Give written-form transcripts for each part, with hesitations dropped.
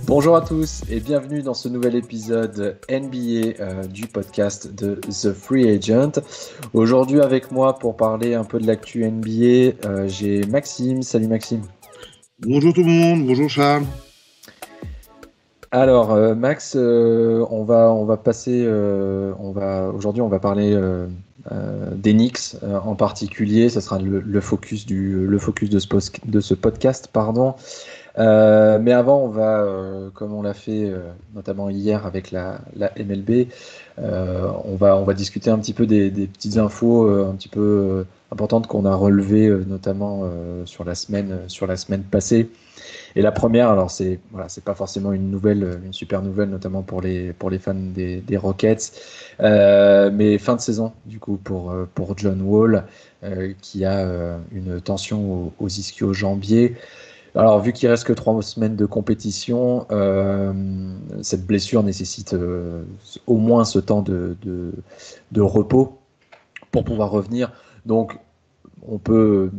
Bonjour à tous et bienvenue dans ce nouvel épisode NBA du podcast de The Free Agent. Aujourd'hui avec moi pour parler un peu de l'actu NBA, j'ai Maxime. Salut Maxime. Bonjour tout le monde, bonjour Charles. Alors Max, aujourd'hui on va parler des Knicks en particulier. Ça sera le focus de ce podcast, pardon. Mais avant, on va, comme on l'a fait notamment hier avec la MLB, on va discuter un petit peu des petites infos un petit peu importantes qu'on a relevées, notamment sur la semaine passée. Et la première, alors c'est pas forcément une super nouvelle, notamment pour les fans des Rockets, mais fin de saison du coup pour John Wall, qui a une tension aux ischio-jambiers. Alors, vu qu'il reste que 3 semaines de compétition, cette blessure nécessite au moins ce temps de repos pour pouvoir revenir. Donc, on peut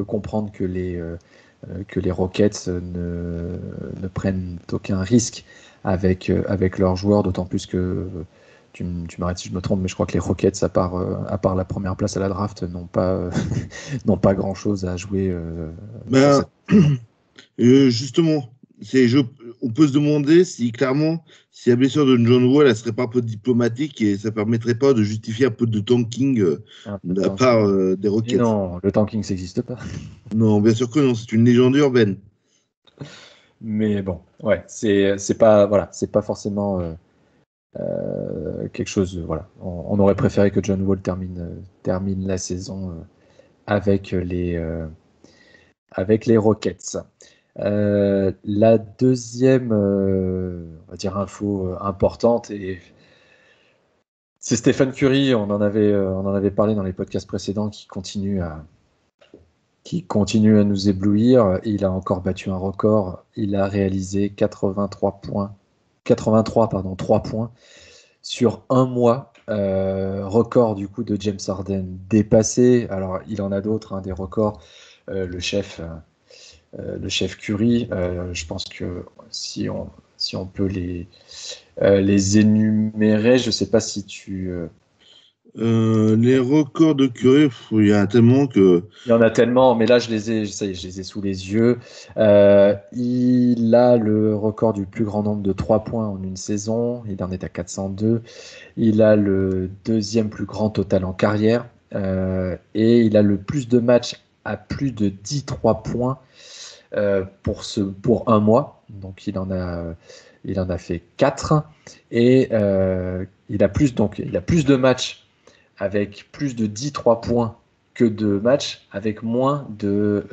comprendre que les Rockets ne prennent aucun risque avec leurs joueurs, d'autant plus que tu m'arrêtes si je me trompe, mais je crois que les Rockets, à part la première place à la draft, n'ont pas grand-chose à jouer. Justement, on peut se demander si clairement, si la blessure de John Wall, elle serait pas un peu diplomatique et ça permettrait pas de justifier un peu de tanking de la part des Rockets. Non, le tanking, ça n'existe pas. Non, bien sûr que non, c'est une légende urbaine. Mais bon, ouais, c'est pas forcément quelque chose. Voilà, on aurait préféré que John Wall termine la saison avec les Rockets. La deuxième, on va dire info importante, et c'est Stephen Curry. On en avait parlé dans les podcasts précédents, qui continue à nous éblouir. Il a encore battu un record. Il a réalisé 3 points sur un mois. Record du coup de James Harden dépassé. Alors il en a d'autres, des records. Le chef Curry, je pense que si on peut les énumérer, je ne sais pas si tu... Les records de Curry, il y en a tellement que... Il y en a tellement, mais là, je les ai sous les yeux. Il a le record du plus grand nombre de 3 points en une saison. Il en est à 402. Il a le deuxième plus grand total en carrière. Et il a le plus de matchs à plus de 10 3 points pour un mois. Donc, il en a fait 4. Et il a plus de matchs avec plus de 10 3 points que de matchs avec moins de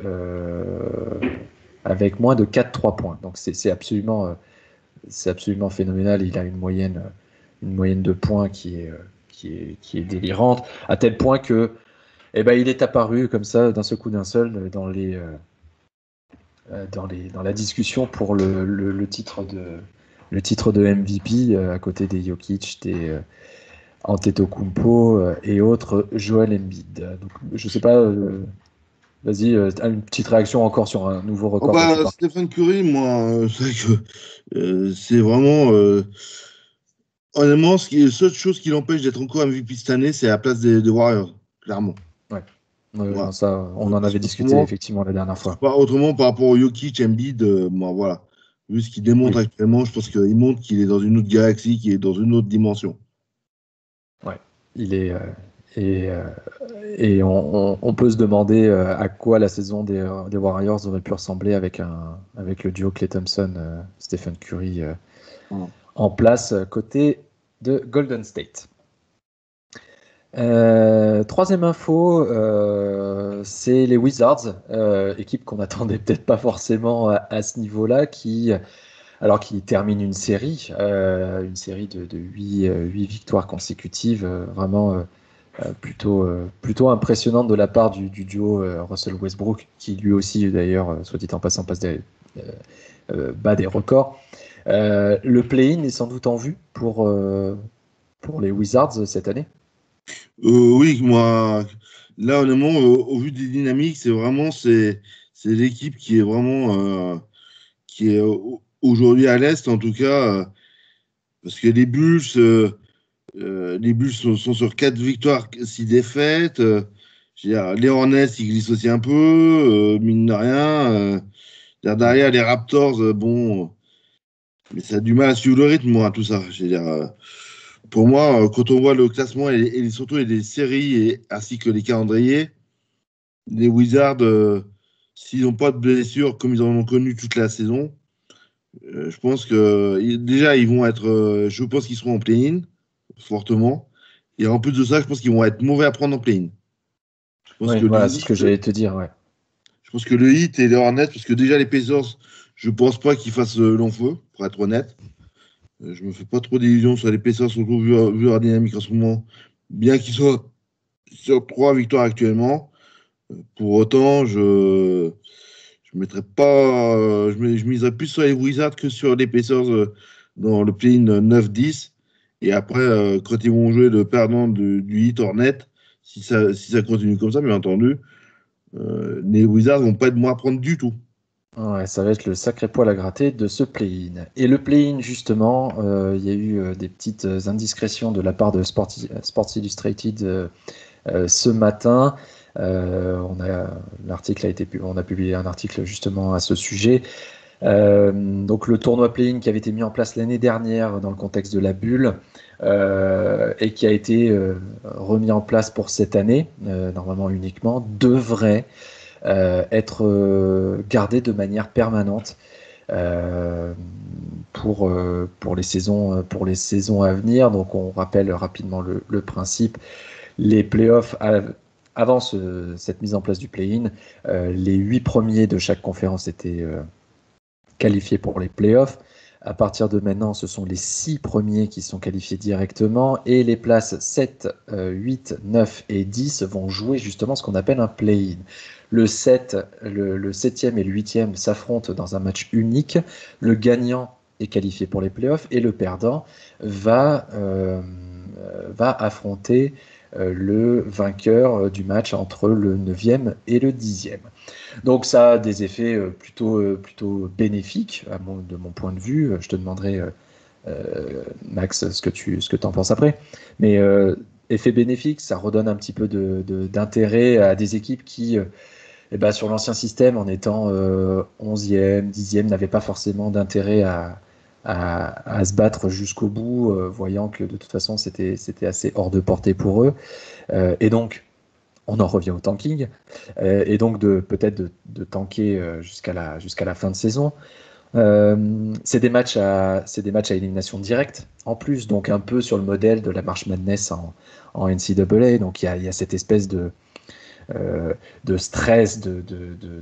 4 3 points. Donc c'est absolument phénoménal. Il a une moyenne de points qui est délirante, à tel point que il est apparu comme ça d'un seul coup d'un seul dans la discussion pour le titre de MVP, à côté des Jokic, des Antetokounmpo et autres, Joel Embiid. Donc, je sais pas, vas-y, une petite réaction encore sur un nouveau record. Stephen Curry, moi, c'est vrai que c'est vraiment... honnêtement, la seule chose qui l'empêche d'être encore MVP cette année, c'est la place des Warriors, clairement. Ouais. Voilà. Non, ça, on en avait discuté effectivement la dernière fois. Autrement, par rapport au Jokic, Embiid, voilà. Vu ce qu'il démontre actuellement, je pense qu'il montre qu'il est dans une autre galaxie, qu'il est dans une autre dimension. Ouais, il est... et on peut se demander à quoi la saison des Warriors aurait pu ressembler avec le duo Klay Thompson, Stephen Curry en place côté de Golden State. Troisième info, c'est les Wizards, équipe qu'on n'attendait peut-être pas forcément à ce niveau-là, alors qui termine une série de 8 victoires consécutives, vraiment plutôt impressionnante de la part du duo Russell Westbrook, qui lui aussi, d'ailleurs, soit dit en passant, bat des records. Le play-in est sans doute en vue pour les Wizards cette année. Oui, moi, là, honnêtement, au vu des dynamiques, c'est l'équipe qui est vraiment qui est aujourd'hui à l'Est, en tout cas, parce que les Bulls sont sur 4 victoires, 6 défaites. Je veux dire, les Hornets, ils glissent aussi un peu, mine de rien. Derrière, les Raptors, bon, mais ça a du mal à suivre le rythme, moi, tout ça. Je veux dire, pour moi, quand on voit le classement et surtout les séries ainsi que les calendriers, les Wizards, s'ils n'ont pas de blessures comme ils en ont connu toute la saison, je pense que déjà, je pense qu'ils seront en play-in, fortement. Et en plus de ça, je pense qu'ils vont être mauvais à prendre en play-in. Je pense Oui, que le voilà, c'est ce Heat, que j'allais te dire. Ouais. je pense que le Heat et les Hornets, parce que déjà les Pacers, je pense pas qu'ils fassent long feu, pour être honnête. Je me fais pas trop d'illusions sur les Pacers, surtout vu leur dynamique en ce moment, bien qu'ils soient sur 3 victoires actuellement. Pour autant, je mettrais pas, je miserais plus sur les Wizards que sur les Pacers dans le play-in 9-10. Et après, quand ils vont jouer le perdant du Heat Hornet, si ça continue comme ça, bien entendu, les Wizards vont pas être moins à prendre du tout. Ouais, ça va être le sacré poil à gratter de ce play-in. Et le play-in, justement, il y a eu des petites indiscrétions de la part de Sports Illustrated ce matin. On a publié un article justement à ce sujet. Donc le tournoi play-in qui avait été mis en place l'année dernière dans le contexte de la bulle et qui a été remis en place pour cette année, normalement uniquement, devrait être gardé de manière permanente euh, pour les saisons à venir. Donc on rappelle rapidement le principe. Les playoffs avant cette mise en place du play-in, les 8 premiers de chaque conférence étaient qualifiés pour les playoffs. À partir de maintenant, ce sont les 6 premiers qui sont qualifiés directement et les places 7, 8, 9 et 10 vont jouer justement ce qu'on appelle un play-in. Le 7e et le 8e s'affrontent dans un match unique. Le gagnant est qualifié pour les playoffs et le perdant va affronter le vainqueur du match entre le 9e et le 10e. Donc ça a des effets plutôt bénéfiques de mon point de vue. Je te demanderai, Max, ce que tu en penses après. Mais effet bénéfique, ça redonne un petit peu d'intérêt à des équipes qui, sur l'ancien système, en étant 11e, 10e, n'avaient pas forcément d'intérêt à se battre jusqu'au bout, voyant que de toute façon c'était assez hors de portée pour eux. Et donc, on en revient au tanking, et donc peut-être de tanker jusqu'à la fin de saison. C'est des matchs à élimination directe en plus, donc un peu sur le modèle de la March Madness en NCAA. Donc il y a cette espèce de stress,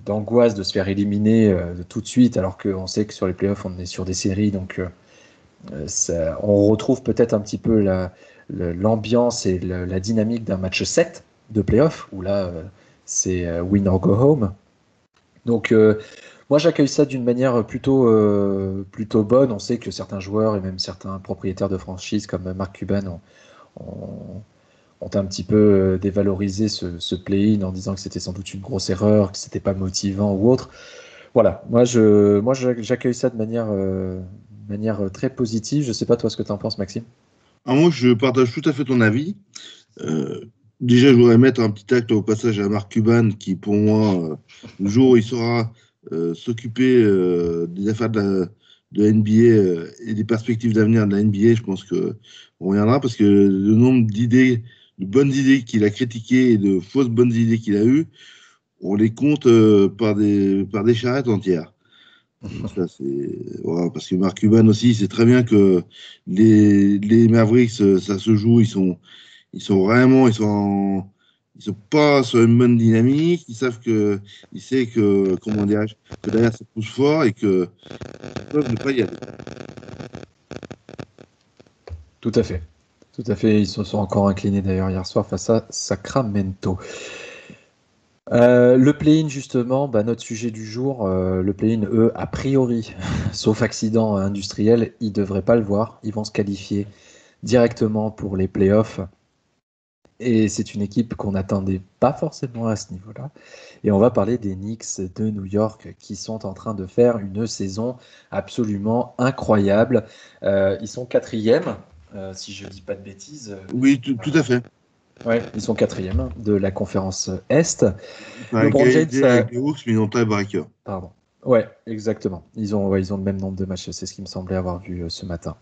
d'angoisse de se faire éliminer tout de suite, alors qu'on sait que sur les playoffs on est sur des séries, donc on retrouve peut-être un petit peu l'ambiance et la dynamique d'un match 7 de playoff, où là, c'est win or go home. Donc, moi, j'accueille ça d'une manière plutôt bonne. On sait que certains joueurs et même certains propriétaires de franchises comme Mark Cuban ont un petit peu dévalorisé ce play-in en disant que c'était sans doute une grosse erreur, que c'était pas motivant ou autre. Voilà, moi j'accueille ça de manière très positive. Je sais pas toi ce que tu en penses, Maxime. Moi, je partage tout à fait ton avis. Déjà, je voudrais mettre un petit acte au passage à Mark Cuban, qui pour moi, le jour où il saura s'occuper des affaires de NBA et des perspectives d'avenir de la NBA, je pense qu'on reviendra, parce que le nombre d'idées, de bonnes idées qu'il a critiquées et de fausses bonnes idées qu'il a eues, on les compte par des charrettes entières. Ça, voilà, parce que Mark Cuban aussi, c'est très bien que les Mavericks, ça se joue, ils sont vraiment, ils sont pas sur une bonne dynamique. Ils savent que, comment dirais-je, que derrière ça pousse fort et que ils peuvent ne pas y aller. Tout à fait. Tout à fait. Ils se sont encore inclinés d'ailleurs hier soir face à Sacramento. Le play-in, justement, notre sujet du jour, le play-in, eux, a priori, sauf accident industriel, ils ne devraient pas le voir. Ils vont se qualifier directement pour les playoffs. Et c'est une équipe qu'on n'attendait pas forcément à ce niveau-là. Et on va parler des Knicks de New York qui sont en train de faire une saison absolument incroyable. Ils sont quatrième, si je ne dis pas de bêtises. Oui, tout à fait. Ouais, ils sont quatrième de la conférence Est. Par LeBron James égalité avec les Hawks, mais ils n'ont pas breaker. Pardon. Ouais, exactement. Ils ont le même nombre de matchs. C'est ce qui me semblait avoir vu ce matin.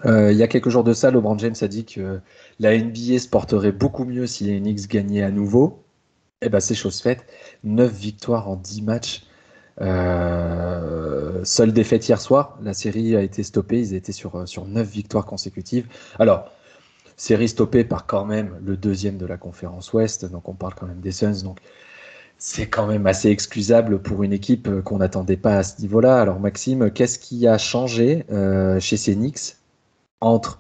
Il y a quelques jours de ça, LeBron James a dit que la NBA se porterait beaucoup mieux si les Knicks gagnaient à nouveau. Et ben c'est chose faite. 9 victoires en 10 matchs. Seule défaite hier soir. La série a été stoppée. Ils étaient sur 9 victoires consécutives. Alors, série stoppée par quand même le deuxième de la conférence Ouest. Donc on parle quand même des Suns. Donc c'est quand même assez excusable pour une équipe qu'on n'attendait pas à ce niveau-là. Alors Maxime, qu'est-ce qui a changé chez ces Knicks entre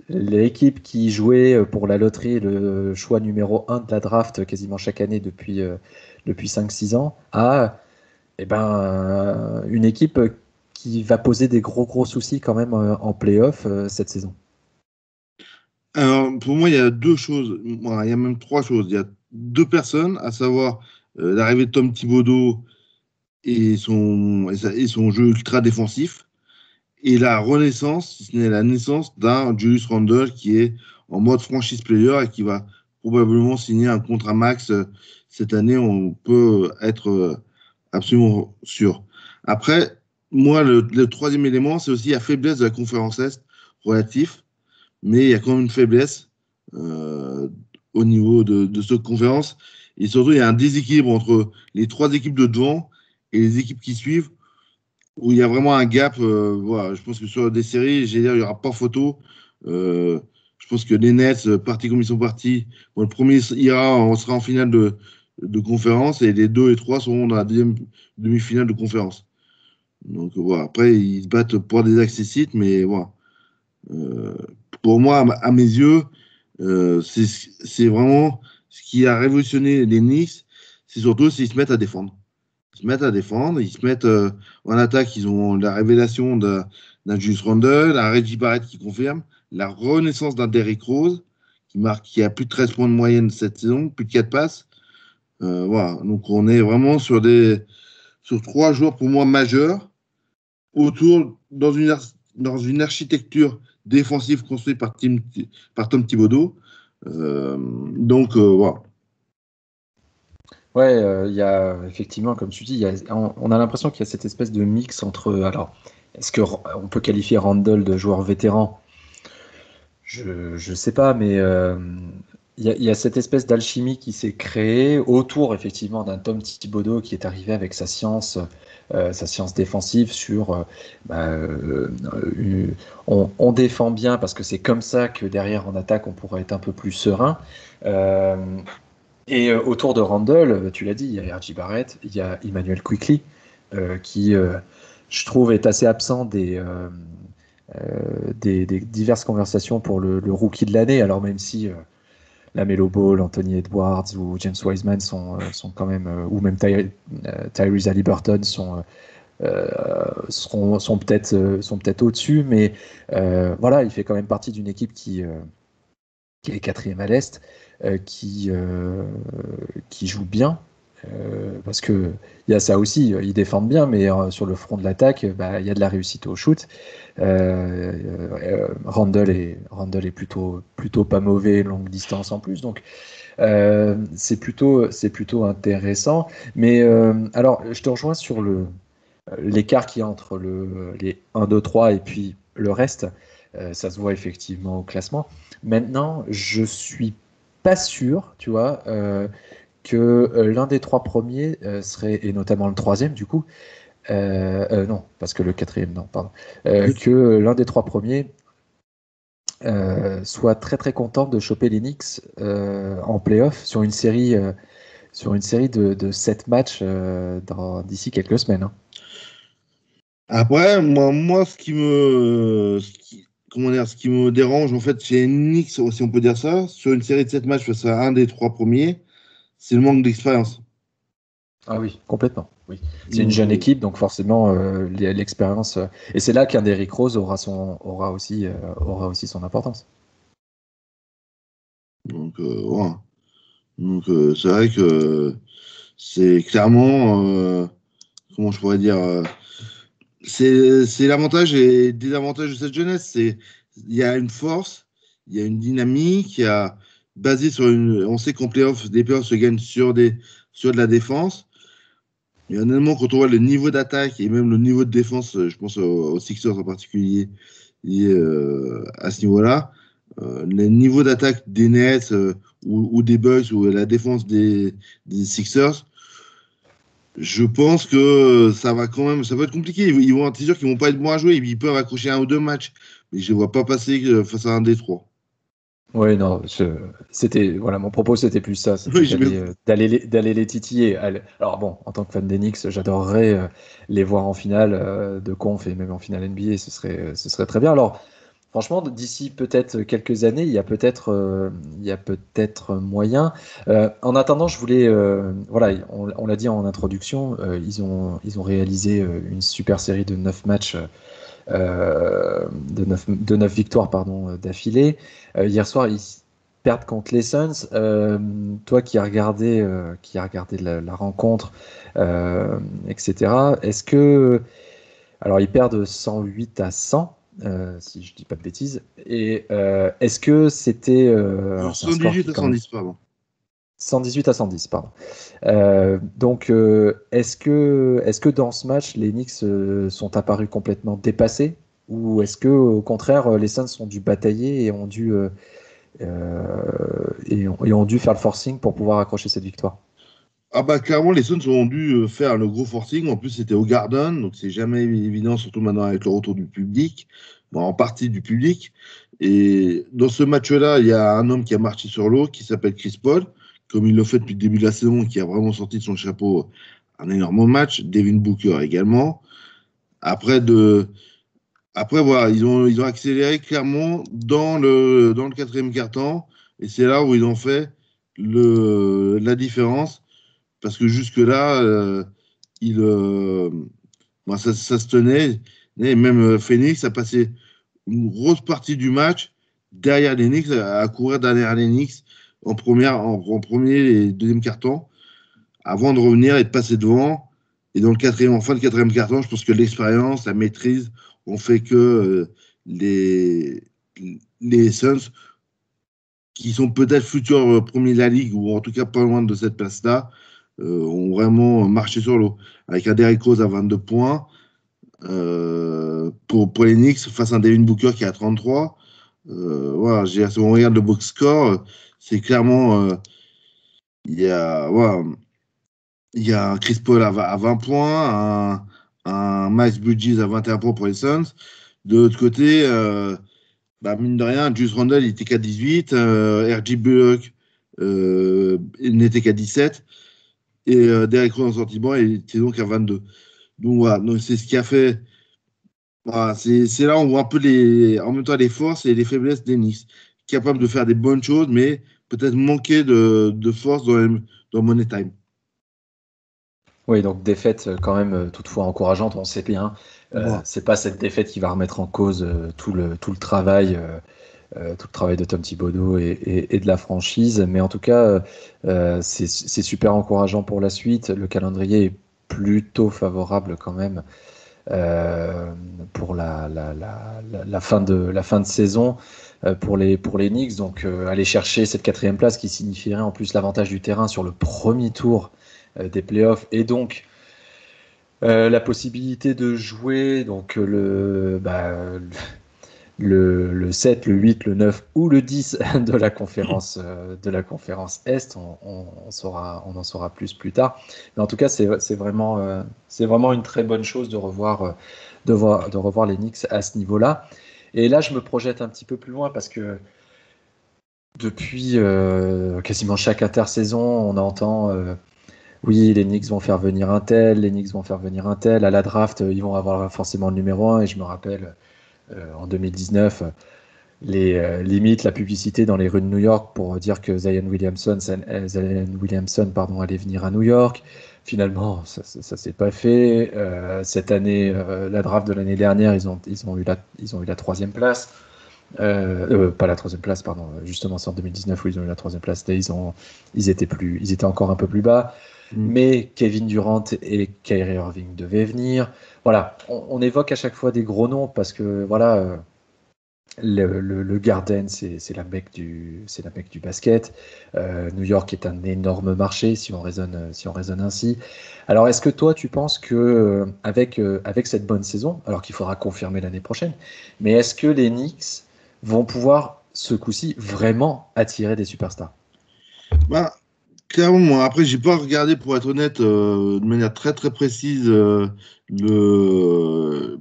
l'équipe qui jouait pour la loterie le choix numéro 1 de la draft quasiment chaque année depuis 5-6 ans à une équipe qui va poser des gros soucis quand même en play-off cette saison? Alors, pour moi, il y a deux choses. Bon, il y a même trois choses. Il y a deux personnes, à savoir l'arrivée de Tom Thibodeau et son jeu ultra défensif, et la renaissance, si ce n'est la naissance d'un Julius Randle qui est en mode franchise player et qui va probablement signer un contrat max cette année. On peut être absolument sûr. Après, moi, le troisième élément, c'est aussi la faiblesse de la conférence Est relatif, mais il y a quand même une faiblesse euh, au niveau de cette conférence. Et surtout, il y a un déséquilibre entre les trois équipes de devant et les équipes qui suivent, où il y a vraiment un gap. Voilà, je pense que sur des séries, il n'y aura pas photo. Euh, je pense que les Nets, partis comme ils sont partis, bon, le premier on sera en finale de conférence et les 2 et 3 seront dans la deuxième demi-finale de conférence. Donc voilà, après, ils se battent pour des accessites, mais voilà. Euh, pour moi, à mes yeux, c'est vraiment ce qui a révolutionné les Knicks, c'est surtout s'ils se mettent à défendre. Ils se mettent à défendre, ils se mettent en attaque, ils ont la révélation d'un Julius Randle, un Reggie Barrett qui confirme, la renaissance d'un Derrick Rose qui a plus de 13 points de moyenne cette saison, plus de 4 passes. Voilà, donc on est vraiment sur trois joueurs pour moi majeurs autour dans une architecture défensive construite par Tom Thibodeau. Donc voilà. Ouais, il y a effectivement, comme tu dis, on a l'impression qu'il y a cette espèce de mix entre. Alors, est-ce que on peut qualifier Randall de joueur vétéran? Je sais pas, mais il y a cette espèce d'alchimie qui s'est créée autour effectivement d'un Tom Thibodeau qui est arrivé avec sa science défensive sur on défend bien parce que c'est comme ça que derrière en attaque on pourra être un peu plus serein. Euh, et autour de Randall, tu l'as dit, il y a R.J. Barrett, il y a Emmanuel Quickley qui je trouve est assez absent des diverses conversations pour le rookie de l'année. Alors même si Lamelo Ball, Anthony Edwards ou James Wiseman sont quand même, ou même Tyrese Haliburton sont peut-être au-dessus, mais voilà, il fait quand même partie d'une équipe qui est quatrième à l'Est, qui joue bien. Parce que il y a ça aussi, ils défendent bien, mais sur le front de l'attaque, il y a de la réussite au shoot. Randle est plutôt pas mauvais longue distance en plus, donc c'est plutôt intéressant. Mais alors, je te rejoins sur l'écart qu'il y a entre les 1, 2, 3 et puis le reste. Ça se voit effectivement au classement. Maintenant, je suis pas sûr, tu vois, que l'un des trois premiers serait, et notamment le troisième du coup, non, parce que le quatrième, non, pardon, que l'un des trois premiers soit très très content de choper les Knicks en playoff sur une série de 7 matchs d'ici quelques semaines. Hein. Après, moi ce qui me dérange, en fait, chez Knicks, si on peut dire ça, sur une série de 7 matchs face à un des 3 premiers, c'est le manque d'expérience. Ah oui, complètement. Oui. C'est une Donc, jeune équipe, donc forcément l'expérience. Et c'est là qu'un Derrick Rose aura aussi son importance. voilà. Donc, c'est vrai que c'est clairement, comment je pourrais dire, c'est l'avantage et le désavantage de cette jeunesse. Il y a une force, il y a une dynamique, il y a basé sur une. On sait qu'en playoff, des playoffs se gagnent sur de la défense. Mais honnêtement, quand on voit le niveau d'attaque et même le niveau de défense, je pense aux Sixers en particulier, à ce niveau-là, le niveau d'attaque des Nets ou des Bucks ou la défense des Sixers, je pense que ça va être compliqué. C'est sûr qu'ils vont pas être bons à jouer. Ils peuvent accrocher un ou deux matchs, mais je ne vois pas passer face à un des trois. Oui, non, voilà, mon propos c'était plus ça, c'était Oui, d'aller les titiller. Alors bon, en tant que fan des Knicks, j'adorerais les voir en finale de conf et même en finale NBA, ce serait très bien. Alors, franchement, d'ici peut-être quelques années, il y a peut-être moyen. En attendant, je voulais, voilà, on l'a dit en introduction, ils ont réalisé une super série de 9 matchs de 9 victoires pardon, d'affilée. Hier soir, ils perdent contre les Suns. Toi qui a regardé la rencontre, etc., est-ce que. Alors, ils perdent 108-100. Si je dis pas de bêtises. Et est-ce que c'était. Alors, c'est un score 118 qui à quand même. 110, pardon. 118-110, pardon. Donc, est-ce que dans ce match, les Knicks sont apparus complètement dépassés ou est-ce que au contraire, les Suns ont dû batailler et ont dû faire le forcing pour pouvoir accrocher cette victoire? Ah bah clairement, les Suns ont dû faire le gros forcing. En plus, c'était au Garden, donc c'est jamais évident, surtout maintenant avec le retour du public, bon, en partie du public. Et dans ce match-là, il y a un homme qui a marché sur l'eau, qui s'appelle Chris Paul, comme il le fait depuis le début de la saison, qui a vraiment sorti de son chapeau un énorme match. Devin Booker également. Après, voilà, ils ont accéléré clairement dans le quatrième quart-temps, et c'est là où ils ont fait la différence. Parce que jusque-là, il, bon, ça se tenait. Et même Phoenix a passé une grosse partie du match derrière les Knicks, à courir derrière les Knicks en premier et deuxième carton, avant de revenir et de passer devant. Et en fin de quatrième carton, je pense que l'expérience, la maîtrise ont fait que les, les Suns, qui sont peut-être futurs premiers de la ligue, ou en tout cas pas loin de cette place-là, ont vraiment marché sur l'eau. Avec un Derrick Rose à 22 points pour les Knicks face à un Devin Booker qui est à 33. Voilà, si on regarde le box score, c'est clairement. Voilà, il y a un Chris Paul à 20 points, un Miles Bridges à 21 points pour les Suns. De l'autre côté, bah, mine de rien, Juice Randle il était qu'à 18, RJ Bullock il n'était qu'à 17. Et Derrick Rose en sortie banc, il était donc à 22. Donc voilà, donc c'est ce qui a fait. Voilà, c'est là où on voit un peu en même temps les forces et les faiblesses d'Enix. Capable de faire des bonnes choses, mais peut-être manquer de force dans Money Time. Oui, donc défaite quand même toutefois encourageante, on sait bien. Voilà. C'est pas cette défaite qui va remettre en cause tout le travail de Tom Thibodeau et de la franchise. Mais en tout cas, c'est super encourageant pour la suite. Le calendrier est plutôt favorable quand même pour la fin de saison pour les Knicks. Donc, aller chercher cette quatrième place qui signifierait en plus l'avantage du terrain sur le premier tour des playoffs et donc la possibilité de jouer donc le 7, le 8, le 9 ou le 10 de la conférence Est. On en saura plus tard. Mais en tout cas, c'est vraiment une très bonne chose de revoir les Knicks à ce niveau-là. Et là, je me projette un petit peu plus loin parce que depuis quasiment chaque intersaison, on entend oui, les Knicks vont faire venir un tel, les Knicks vont faire venir un tel. À la draft, ils vont avoir forcément le numéro 1. Et je me rappelle, en 2019, limite la publicité dans les rues de New York pour dire que Zion Williamson allait venir à New York. Finalement, ça s'est pas fait. Cette année, la draft de l'année dernière, ils ont eu la 3e place. Pas la 3e place, pardon. Justement, c'est en 2019 où ils ont eu la 3e place. Là, ils étaient encore un peu plus bas. Mais Kevin Durant et Kyrie Irving devaient venir. Voilà, on évoque à chaque fois des gros noms parce que voilà, le Garden, c'est la mecque du basket. New York est un énorme marché si on raisonne ainsi. Alors, est-ce que toi, tu penses que avec cette bonne saison, alors qu'il faudra confirmer l'année prochaine, mais est-ce que les Knicks vont pouvoir ce coup-ci vraiment attirer des superstars? Clairement, moi, après, j'ai pas regardé, pour être honnête, de manière très très précise,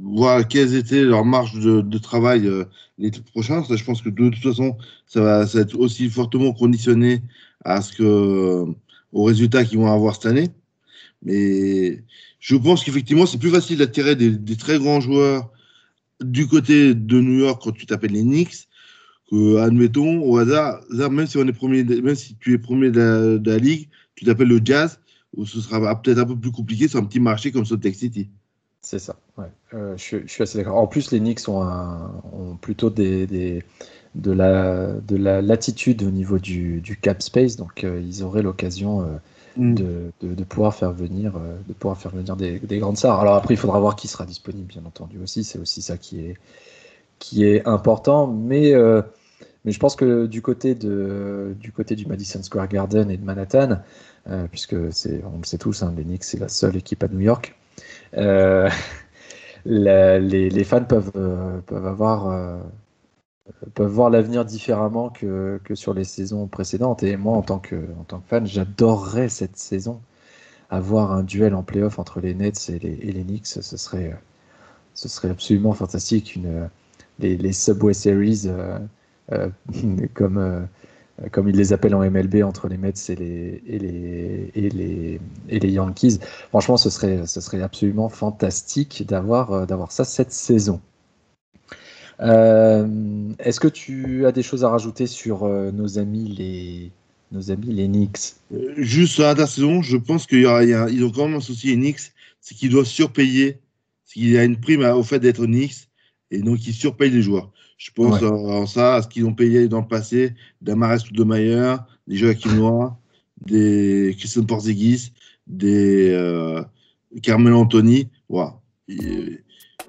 voir quelles étaient leurs marges de travail l'été prochain. Ça, je pense que de toute façon, ça va être aussi fortement conditionné aux résultats qu'ils vont avoir cette année. Mais je pense qu'effectivement, c'est plus facile d'attirer des très grands joueurs du côté de New York quand tu t'appelles les Knicks. Admettons, au hasard, même si tu es premier de la ligue, tu t'appelles le Jazz, où ce sera peut-être un peu plus compliqué sur un petit marché comme Salt Lake City. C'est ça, ouais. Je suis assez d'accord. En plus, les Knicks ont plutôt de la latitude au niveau du cap space, donc ils auraient l'occasion de pouvoir faire venir des grandes stars. Alors après, il faudra voir qui sera disponible, bien entendu aussi. C'est aussi ça qui est important, mais je pense que du côté du Madison Square Garden et de Manhattan, puisque on le sait tous, les Knicks c'est la seule équipe à New York, les fans peuvent voir l'avenir différemment que sur les saisons précédentes. Et moi, en tant que fan, j'adorerais cette saison avoir un duel en play-off entre les Nets et les Knicks. Ce serait absolument fantastique. Les Subway Series, comme ils les appellent en MLB, entre les Mets et les Yankees. Franchement, ce serait absolument fantastique d'avoir ça cette saison. Est-ce que tu as des choses à rajouter sur nos amis les Knicks? Juste sur l'intersaison, je pense qu'ils ont quand même associé les Knicks, c'est qu'ils doivent surpayer, qu'il y a une prime au fait d'être Knicks, et donc ils surpayent les joueurs. Je pense à ce qu'ils ont payé dans le passé d'Amares Stoudemire, des Joachim Noah, des Christian Porzingis, des Carmelo Anthony. Voilà. Oui,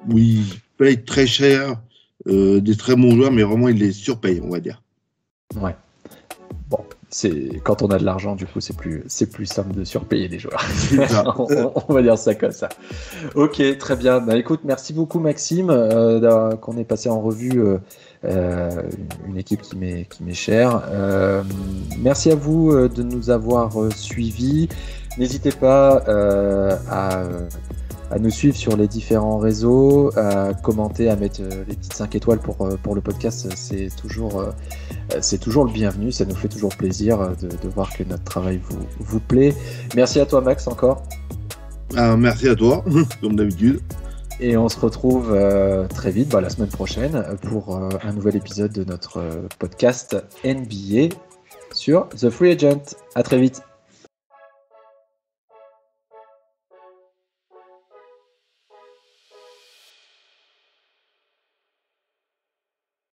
ils payent très cher des très bons joueurs, mais vraiment ils les surpayent, on va dire. Ouais. Bon, quand on a de l'argent, du coup, c'est plus simple de surpayer des joueurs. on va dire ça comme ça. Ok, très bien. Écoute, merci beaucoup Maxime qu'on ait passé en revue une équipe qui m'est chère. Merci à vous de nous avoir suivis. N'hésitez pas à nous suivre sur les différents réseaux, à commenter, à mettre les petites 5 étoiles pour le podcast. C'est toujours le bienvenu. Ça nous fait toujours plaisir de voir que notre travail vous plaît. Merci à toi Max encore. Merci à toi, comme d'habitude. Et on se retrouve très vite, la semaine prochaine, pour un nouvel épisode de notre podcast NBA sur The Free Agent. À très vite.